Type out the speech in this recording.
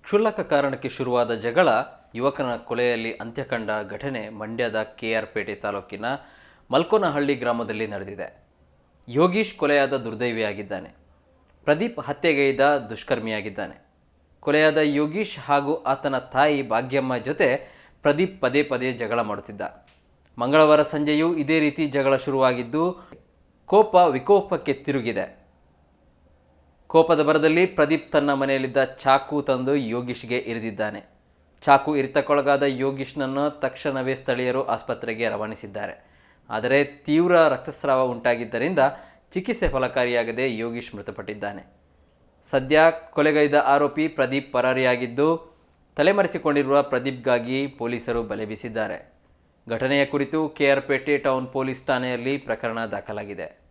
ಕ್ಷುಲ್ಲಕ ಕಾರಣಕ್ಕೆ ಶುರುವಾದ ಜಗಳ ಯುವಕನ ಕೊಲೆಯಲ್ಲಿ ಅಂತ್ಯ ಕಂಡ ಘಟನೆ ಮಂಡ್ಯದ ಕೆಆರ್ ಪೇಟೆ ತಾಲೂಕಿನ ಮಲ್ಕೋನಹಳ್ಳಿ ಗ್ರಾಮದಲ್ಲಿ ನಡೆದಿದೆ. ಯೋಗೀಶ್ ಕೊಲೆಯಾದ ದುರ್ದೈವಿಯಾಗಿದ್ದಾನೆ. ಪ್ರದೀಪ್ ಹತ್ಯೆಗೈದ ದುಷ್ಕರ್ಮಿಯಾಗಿದ್ದಾನೆ. ಕೊಲೆಯಾದ ಯೋಗೀಶ್ ಹಾಗೂ ಆತನ ತಾಯಿ ಭಾಗ್ಯಮ್ಮ ಜೊತೆ ಪ್ರದೀಪ್ ಪದೇ ಪದೇ ಜಗಳ ಮಾಡುತ್ತಿದ್ದ. ಮಂಗಳವಾರ ಸಂಜೆಯೂ ಇದೇ ರೀತಿ ಜಗಳ ಶುರುವಾಗಿದ್ದು ಕೋಪ ವಿಕೋಪಕ್ಕೆ ತಿರುಗಿದೆ. ಕೋಪದ ಭರದಲ್ಲಿ ಪ್ರದೀಪ್ ತನ್ನ ಮನೆಯಲ್ಲಿದ್ದ ಚಾಕು ತಂದು ಯೋಗೀಶ್ಗೆ ಇರಿದಿದ್ದಾನೆ. ಚಾಕು ಇರಿತಕ್ಕೊಳಗಾದ ಯೋಗೀಶ್ನನ್ನು ತಕ್ಷಣವೇ ಸ್ಥಳೀಯರು ಆಸ್ಪತ್ರೆಗೆ ರವಾನಿಸಿದ್ದಾರೆ. ಆದರೆ ತೀವ್ರ ರಕ್ತಸ್ರಾವ ಉಂಟಾಗಿದ್ದರಿಂದ ಚಿಕಿತ್ಸೆ ಫಲಕಾರಿಯಾಗದೆ ಯೋಗೀಶ್ ಮೃತಪಟ್ಟಿದ್ದಾನೆ. ಸದ್ಯ ಕೊಲೆಗೈದ ಆರೋಪಿ ಪ್ರದೀಪ್ ಪರಾರಿಯಾಗಿದ್ದು, ತಲೆಮರೆಸಿಕೊಂಡಿರುವ ಪ್ರದೀಪ್ಗಾಗಿ ಪೊಲೀಸರು ಬಲೆ ಬೀಸಿದ್ದಾರೆ. ಘಟನೆಯ ಕುರಿತು ಕೆಆರ್ ಪೇಟೆ ಟೌನ್ ಪೊಲೀಸ್ ಠಾಣೆಯಲ್ಲಿ ಪ್ರಕರಣ ದಾಖಲಾಗಿದೆ.